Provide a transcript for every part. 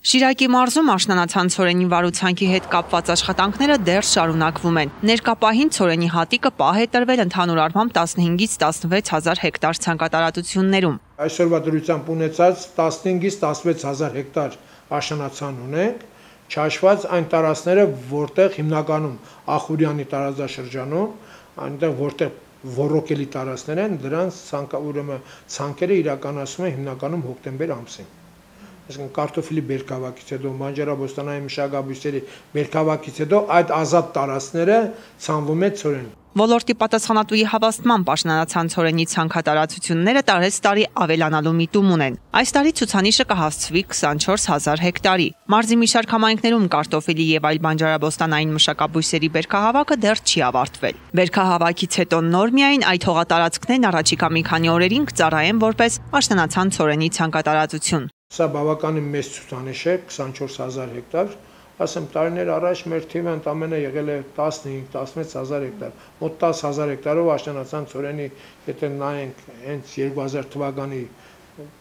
Շիրակի մարզում աշնանացան ցորենի վարուցանքի հետ կապված աշխատանքները դեռ շարունակվում են։ Ներկա պահին ցորենի հատիկը պահ է տրվել ընդհանուր առմամբ 15-ից 16 հազար հեկտար ցանկատարածություններում։ Այսօրվա դրությամբ ունեցած 15-ից 16 հազար հեկտար աշնանացան ունենք, չհաշված այն տարածքները, որտեղ հիմնականում Ախուրյանի տարածաշրջանում, այնտեղ որտեղ ոռոգելի տարածքներ են, դրանց ցանկերը իրականացվում են հիմնականում հոկտեմբեր ամսին։ Այսինքն կարտոֆիլի բերքահավաքից հետո, բանջարաբոստանային մշակաբույսերի բերքահավաքից հետո այդ ազատ տարածքները ցանվում է ցորեն։ Ոլորտի պատասխանատուի հավաստմամբ աշնանացան ցորենի ցանկատարածությունները տարեց տարի ավելանալու միտում ունեն։ Այս տարի ցուցանիշը կհասցվի 24 հազար հեկտարի։ Մարզի մի շարք համայնքներում կարտոֆիլի եւ այլ բանջարաբոստանային մշակաբույսերի բերքահավաքը դեռ չի ավարտվել։ Բերքահավաքից հետո նոր միայն այդ հողատարածքներն առաջիկա մի քանի օրերին կծառայեն որպես աշնանացան ցորենի ցանկատարածություն։ Սա բավականին մեծ ցուցանիշ է, 24 հազար հեկտար, ասեմ տարիներ առաջ մեր թիվը ընդամենը եղել է 15-16 հազար հեկտար, մոտ 10 հազար հեկտարով աշնանացան ցորենի, եթե նայենք հենց 2000 թվականի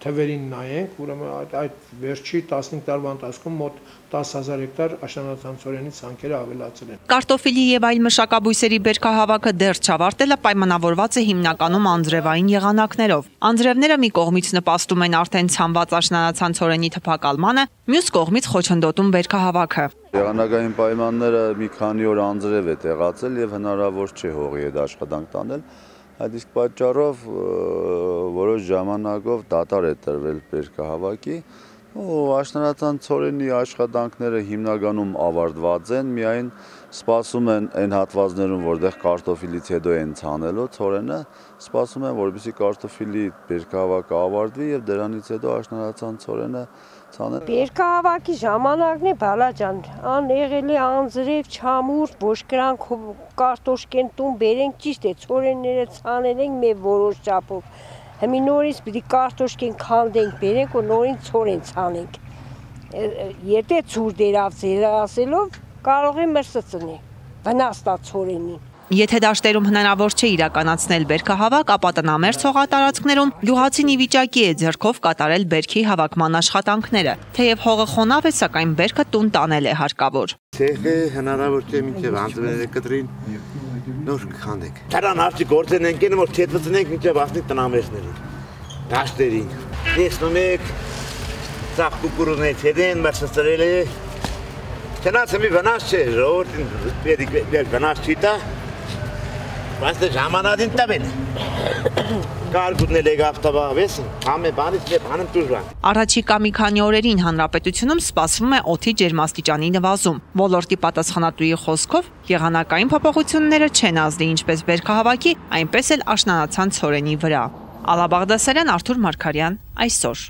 թվերին նայենք, ուրեմն այդ վերջի 15 տարվա ընթացքում մոտ 10 հազար հեկտար աշնանացան ցորենի ցանկերը ավելացել են։ Կարտոֆիլի եւ այլ մշակաբույսերի բերքահավաքը դեռ չավարտելը պայմանավորված է հիմնականում անձրևային եղանակներով։ Անձրևները մի կողմից նպաստում են արդեն ցանված աշնանացան ցորենի թփակալմանը, մյուս կողմից խոչընդոտում բերքահավաքը։ Եղանակային պայմանները մի քանի օր անձրև է տեղացել եւ հնարավոր չէ հողի հետ աշխատանք տանել։ Այդ իսկ պատճառով որոշ ժամանակով դատար է տրվել բերքահավաքի ու աշնանացան ցորենի աշխատանքները հիմնականում ավարտված են, միայն սպասում են այն հատվածներում, որտեղ կարտոֆիլից հետո են ցանելու ցորենը, սպասում են, որպեսզի կարտոֆիլի բերքահավաքը ավարտվի եւ դրանից հետո աշնանացան ցորենը ցանել։ Բերքահավաքի ժամանակն է բալաջան, եղել է անձրև, չամուր, ոչ կրանք կարտոշկեն տուն բերենք, ճիշտ է, ցորենները ցանել ենք մեր որոշ չափով։ Հիմա նորից պիտի կարտոշկեն քանդենք, բերենք ու նորից ցորեն ցանենք։ Եթե ցուր դերավ ասելով կարող է մրսծնի, վնաս տա ցորենին։ Եթե դաշտերում հնարավոր չէ իրականացնել բերքահավաք, ապա տնամերձ հողատարածքներում գյուղացին ի վիճակի է ձեռքով կատարել բերքի հավաքման աշխատանքները, թեև հողը խոնավ է, սակայն բերքը տուն տանել է հարկավոր։ Ցեխը հնարավոր չէ մինչև անձրևները կտրին, նոր քանդենք։ Դրան հարցի գործեն ենք, որ թեթվցնենք մինչև ասնի տնամերձներին, դաշտերին։ Տեսնում եք, ծաղ կուկուրուզներից հետ են մրսծրել է։ Չնայած մի վնաս չէ, ժողովրդին վնաս չի տա։ Բայց ժամանակին տվել է։ Կարգուտնել եք ավտոբավես, համե բանից մի բանում դժվար։ Առաջիկա մի քանի օրերին հանրապետությունում սպասվում է օդի ջերմաստիճանի նվազում։ Ոլորտի պատասխանատուի խոսքով եղանակային փոփոխությունները չեն ազդի ինչպես բերքահավաքի, այնպես էլ աշնանացան ցորենի վրա։ Ալա Բաղդասարյան, Արթուր Մարգարյան, այսօր։